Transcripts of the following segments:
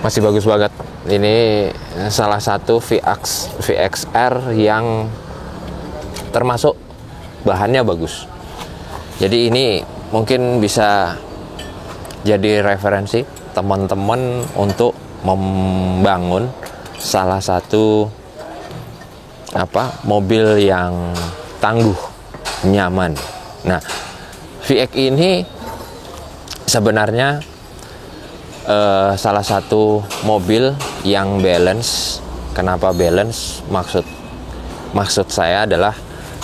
Masih bagus banget. Ini salah satu VXR yang termasuk bahannya bagus. Jadi ini mungkin bisa jadi referensi teman-teman untuk membangun salah satu mobil yang tangguh, nyaman. Nah, VX ini sebenarnya salah satu mobil yang balance. Kenapa balance? Maksud saya adalah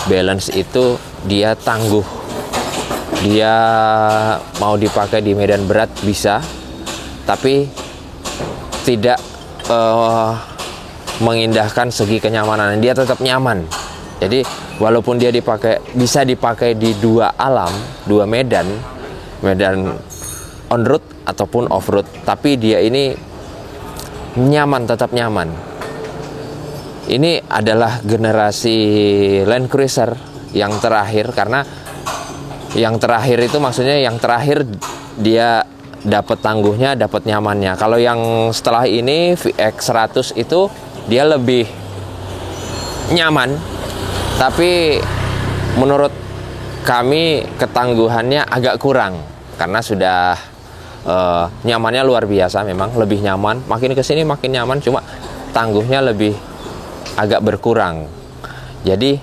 balance itu dia tangguh. Dia mau dipakai di medan berat bisa, tapi tidak mengindahkan segi kenyamanan. Dia tetap nyaman. Jadi walaupun dia bisa dipakai di dua alam, dua medan on road ataupun off road, tapi dia ini nyaman, tetap nyaman. Ini adalah generasi Land Cruiser yang terakhir, karena yang terakhir itu maksudnya yang terakhir dia dapat tangguhnya, dapat nyamannya. Kalau yang setelah ini VX100 itu dia lebih nyaman, tapi menurut kami ketangguhannya agak kurang karena sudah nyamannya luar biasa, memang lebih nyaman. Makin kesini makin nyaman, cuma tangguhnya lebih agak berkurang. Jadi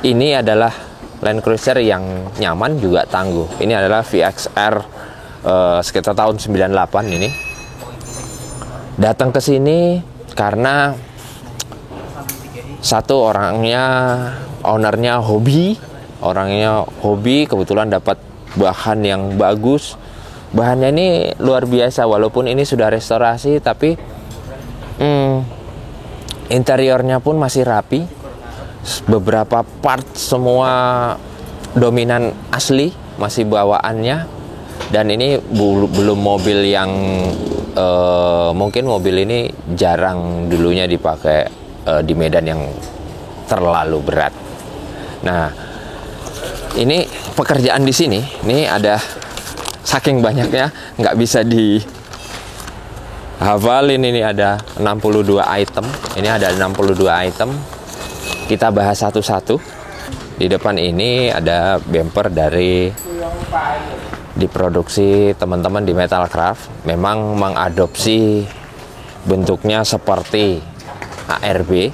ini adalah Land Cruiser yang nyaman juga tangguh. Ini adalah VXR sekitar tahun 98 ini. Datang ke sini karena satu ownernya hobi, kebetulan dapat bahan yang bagus. Bahannya ini luar biasa, walaupun ini sudah restorasi, tapi interiornya pun masih rapi. Beberapa part semua dominan asli, masih bawaannya. Dan ini belum mobil yang mungkin mobil ini jarang dulunya dipakai di medan yang terlalu berat. Nah, ini pekerjaan di sini, ini ada saking banyaknya nggak bisa dihafalin. Ini ada 62 item. Ini ada 62 item. Kita bahas satu-satu. Di depan ini ada bumper diproduksi teman-teman di Metalcraft. Memang mengadopsi bentuknya seperti ARB,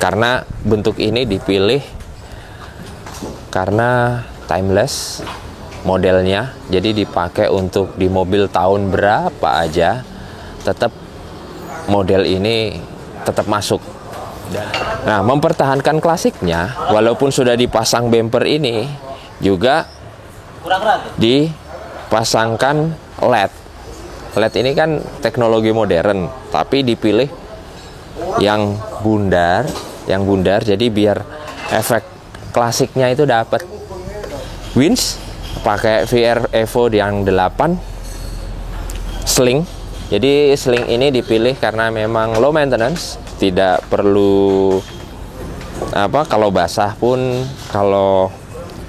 karena bentuk ini dipilih karena timeless modelnya, jadi dipakai untuk di mobil tahun berapa aja tetap model ini tetap masuk. Nah, mempertahankan klasiknya, walaupun sudah dipasang bumper ini juga dipasangkan LED. LED ini kan teknologi modern, tapi dipilih yang bundar, jadi biar efek klasiknya itu dapat. Winch pakai VR Evo yang 8 sling. Jadi sling ini dipilih karena memang low maintenance, tidak perlu kalau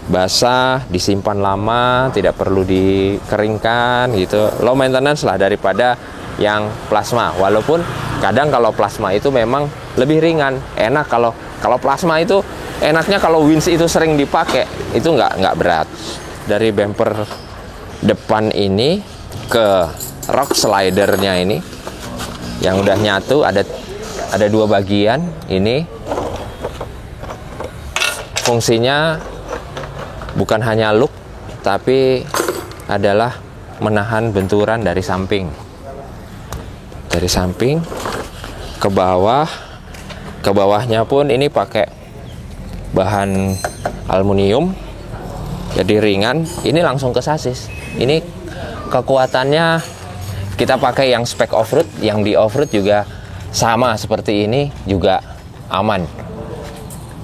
basah disimpan lama, tidak perlu dikeringkan gitu. Low maintenance lah daripada yang plasma. Walaupun kadang kalau plasma itu memang lebih ringan, enak. Kalau plasma itu enaknya kalau winch itu sering dipakai, itu nggak berat. Dari bumper depan ini ke rock slidernya ini yang udah nyatu, ada dua bagian. Ini fungsinya bukan hanya look, tapi adalah menahan benturan dari samping ke bawah. Ke bawahnya pun ini pakai bahan aluminium, jadi ringan. Ini langsung ke sasis. Ini kekuatannya kita pakai yang spek off-road, yang di off-road juga sama seperti ini, juga aman.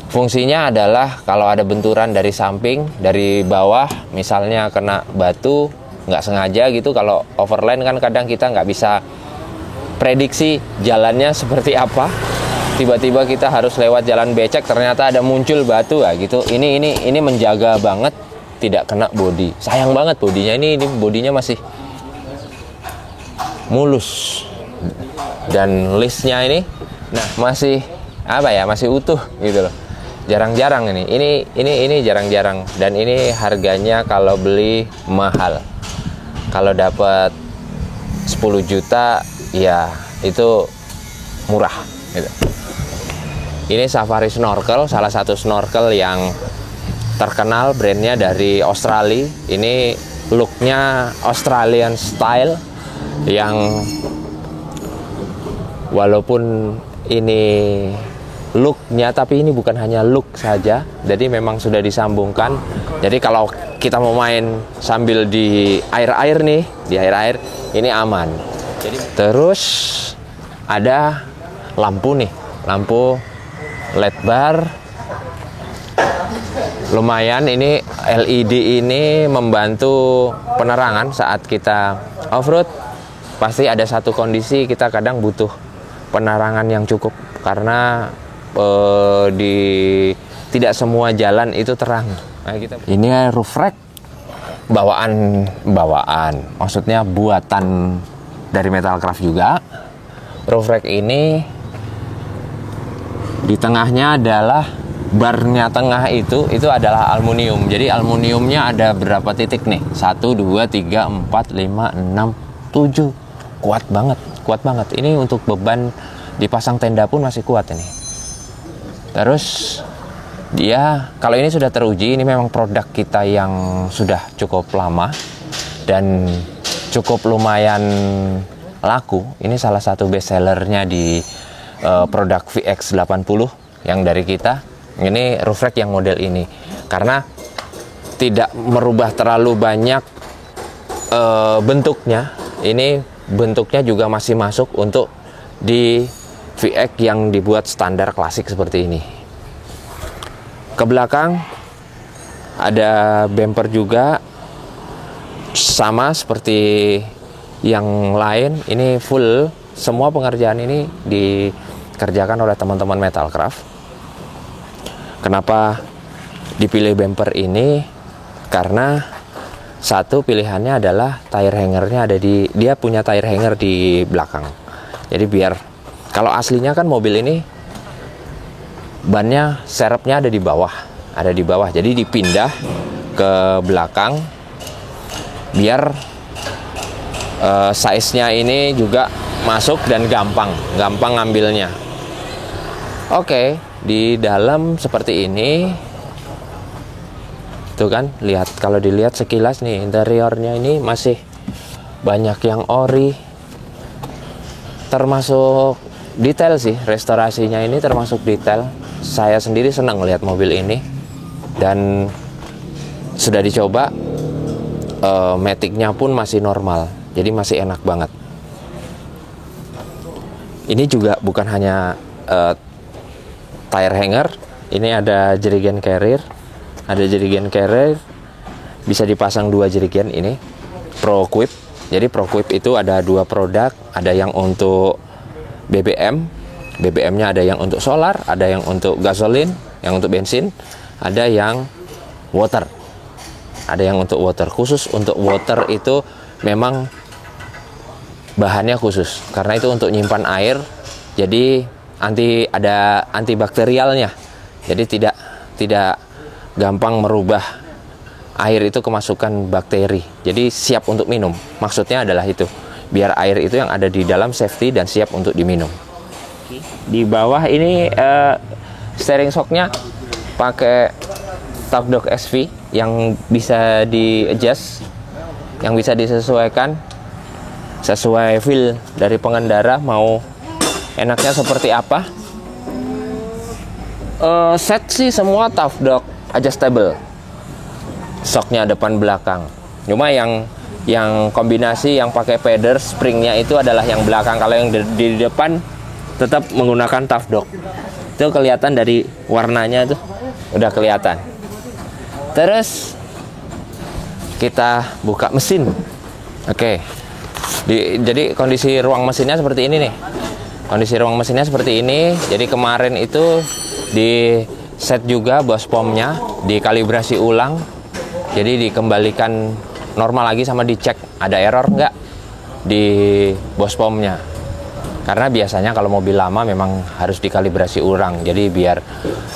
Fungsinya adalah kalau ada benturan dari samping, dari bawah, misalnya kena batu, nggak sengaja gitu. Kalau overland kan kadang kita nggak bisa prediksi jalannya seperti apa. Tiba-tiba kita harus lewat jalan becek, ternyata ada muncul batu gitu. Ini menjaga banget tidak kena bodi. Sayang banget bodinya ini bodinya mulus. Dan listnya ini, nah masih apa ya, masih utuh gitu loh. Jarang-jarang ini jarang-jarang, dan ini harganya kalau beli mahal. Kalau dapat 10 juta ya itu murah gitu. Ini Safari Snorkel, salah satu snorkel yang terkenal, brandnya dari Australia. Ini looknya Australian style, yang walaupun ini looknya, tapi ini bukan hanya look saja, jadi memang sudah disambungkan. Jadi kalau kita mau main sambil di air-air nih, di air-air ini aman. Jadi terus ada lampu nih, lampu LED bar. Lumayan, ini LED ini membantu penerangan saat kita off-road. Pasti ada satu kondisi kita kadang butuh penerangan yang cukup, karena tidak semua jalan itu terang. Nah, ini roof rack bawaan, maksudnya buatan dari Metalcraft juga. Roof rack ini di tengahnya adalah barnya, tengah itu adalah aluminium. Jadi aluminiumnya ada berapa titik nih? 1, 2, 3, 4, 5, 6, 7. Kuat banget. Ini untuk beban dipasang tenda pun masih kuat ini. Terus dia, kalau ini sudah teruji, ini memang produk kita yang sudah cukup lama dan cukup lumayan laku. Ini salah satu best sellernya di produk VX80 yang dari kita. Ini roof rack yang model ini, karena tidak merubah terlalu banyak bentuknya. Ini bentuknya juga masih masuk untuk di VX yang dibuat standar klasik seperti ini. Ke belakang ada bumper juga, sama seperti yang lain. Ini full, semua pengerjaan ini dikerjakan oleh teman-teman Metalcraft. Kenapa dipilih bumper ini? Karena satu pilihannya adalah tire hangernya dia punya tire hanger di belakang. Jadi biar, kalau aslinya kan mobil ini bannya, serepnya ada di bawah, jadi dipindah ke belakang biar size-nya ini juga masuk dan gampang ngambilnya. Oke, di dalam seperti ini. Tuh kan, lihat, kalau dilihat sekilas nih interiornya ini masih banyak yang ori. Termasuk detail sih, restorasinya ini termasuk detail. Saya sendiri senang lihat mobil ini, dan sudah dicoba, matic-nya pun masih normal, jadi masih enak banget. Ini juga bukan hanya tire hanger, ini ada jerigen carrier, bisa dipasang 2 jerigen. Ini ProQuip. Jadi ProQuip itu ada 2 produk, ada yang untuk BBM-nya ada yang untuk solar, ada yang untuk gasolin, yang untuk bensin, ada yang water. Ada yang untuk water. Khusus untuk water itu memang bahannya khusus, karena itu untuk nyimpan air. Jadi ada antibakterialnya. Jadi tidak gampang merubah air itu kemasukan bakteri. Jadi siap untuk minum. Maksudnya adalah itu, biar air itu yang ada di dalam safety dan siap untuk diminum. Di bawah ini steering shocknya pakai Tafdog SV yang bisa di-adjust, yang bisa disesuaikan sesuai feel dari pengendara mau enaknya seperti apa. Set sih semua Tafdog adjustable, shocknya depan belakang. Cuma yang kombinasi yang pakai feather springnya itu adalah yang belakang. Kalau yang di depan tetap menggunakan Tafdog. Itu kelihatan dari warnanya tuh, udah kelihatan. Terus kita buka mesin. Oke. Jadi kondisi ruang mesinnya seperti ini nih. Jadi kemarin itu di set juga bos pomnya, dikalibrasi ulang. Jadi dikembalikan normal lagi sama dicek ada error nggak. di bospomnya. Karena biasanya kalau mobil lama memang harus dikalibrasi ulang. Jadi biar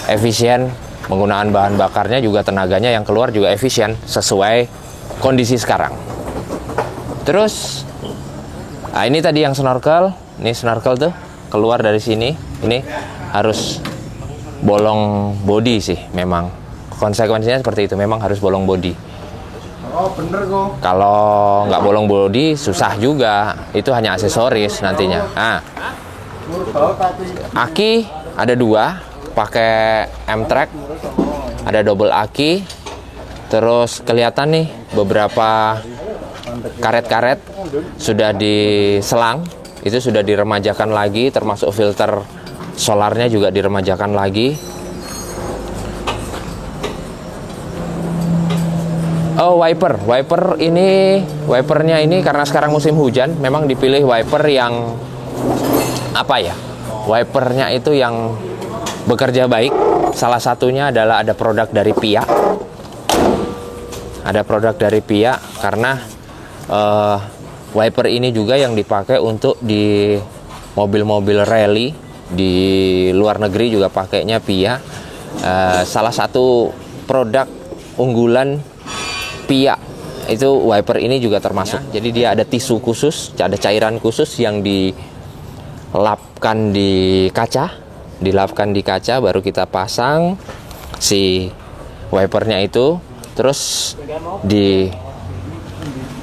efisien penggunaan bahan bakarnya, juga tenaganya yang keluar juga efisien sesuai kondisi sekarang. Terus ini tadi yang snorkel. Ini snorkel tuh keluar dari sini. Ini harus bolong body sih memang. Konsekuensinya seperti itu, memang harus bolong body. Oh bener kok. Kalau nggak bolong body susah juga, itu hanya aksesoris nantinya. Nah, aki ada 2, pakai M-Track, ada double aki. Terus kelihatan nih beberapa karet-karet sudah diselang, itu sudah diremajakan lagi, termasuk filter solarnya juga diremajakan lagi. Oh, wiper ini, wipernya ini karena sekarang musim hujan, memang dipilih wiper yang apa ya? Wipernya itu yang bekerja baik. Salah satunya adalah ada produk dari Pia. Ada produk dari Pia karena wiper ini juga yang dipakai untuk di mobil-mobil rally di luar negeri juga pakainya Pia. Salah satu produk unggulan Pia itu wiper ini juga termasuk. Jadi dia ada tisu khusus, ada cairan khusus yang dilapkan di kaca, baru kita pasang si wipernya itu, terus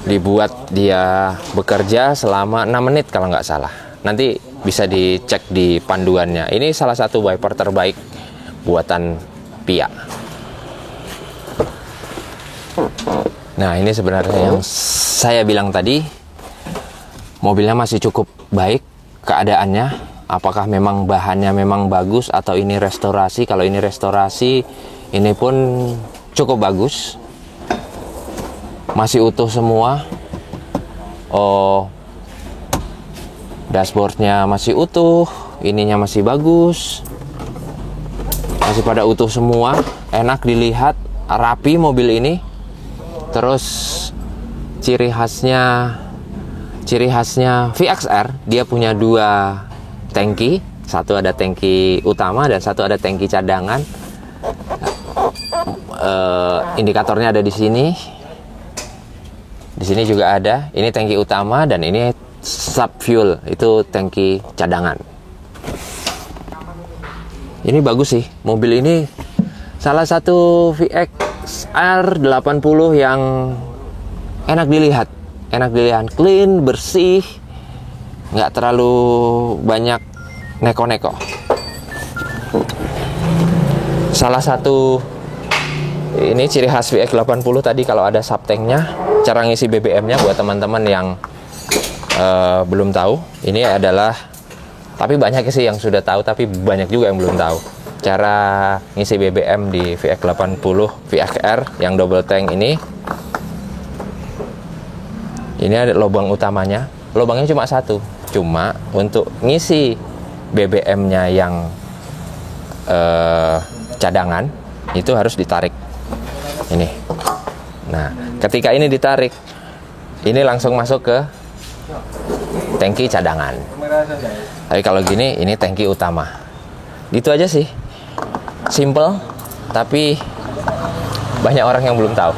dibuat dia bekerja selama 6 menit kalau nggak salah. Nanti bisa dicek di panduannya. Ini salah satu wiper terbaik buatan Pia. Nah, ini sebenarnya yang saya bilang tadi, mobilnya masih cukup baik keadaannya. Apakah memang bahannya memang bagus atau ini restorasi? Kalau ini restorasi, ini pun cukup bagus, masih utuh semua. Oh, dashboardnya masih utuh, ininya masih bagus, masih pada utuh semua, enak dilihat, rapi mobil ini. Terus ciri khasnya VXR, dia punya 2 tangki, satu ada tangki utama dan satu ada tangki cadangan. Indikatornya ada di sini. Di sini juga ada. Ini tangki utama dan ini sub fuel, itu tangki cadangan. Ini bagus sih, mobil ini salah satu VXR 80 yang enak dilihat, clean, bersih, nggak terlalu banyak neko-neko. Salah satu ini ciri khas VX80 tadi, kalau ada subtanknya, cara ngisi BBM-nya buat teman-teman yang belum tahu, ini adalah, tapi banyak sih yang sudah tahu, tapi banyak juga yang belum tahu cara ngisi BBM di VX80 VXR yang double tank ini. Ini ada lubang utamanya, lubangnya cuma 1, cuma untuk ngisi BBM-nya yang cadangan itu harus ditarik ini. Nah, ketika ini ditarik, ini langsung masuk ke tangki cadangan. Tapi kalau gini, ini tangki utama. Gitu aja sih, simple, tapi banyak orang yang belum tahu.